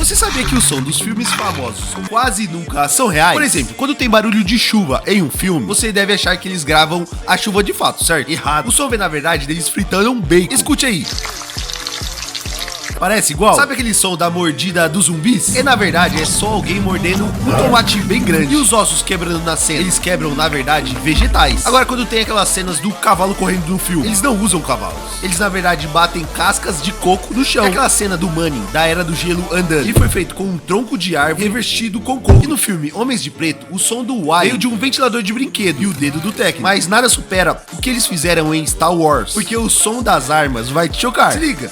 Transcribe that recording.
Você sabia que o som dos filmes famosos quase nunca são reais? Por exemplo, quando tem barulho de chuva em um filme, você deve achar que eles gravam a chuva de fato, certo? Errado. O som vem, na verdade, deles fritando um bacon. Escute aí. Parece igual? Sabe aquele som da mordida dos zumbis? E na verdade é só alguém mordendo um tomate bem grande. E os ossos quebrando na cena? Eles quebram, na verdade, vegetais. Agora, quando tem aquelas cenas do cavalo correndo no filme, eles não usam cavalos. Eles, na verdade, batem cascas de coco no chão. É aquela cena do Manning, da Era do Gelo, andando. Ele foi feito com um tronco de árvore revestido com coco. E no filme Homens de Preto, o som do Y veio de um ventilador de brinquedo e o dedo do técnico. Mas nada supera o que eles fizeram em Star Wars, porque o som das armas vai te chocar. Se liga.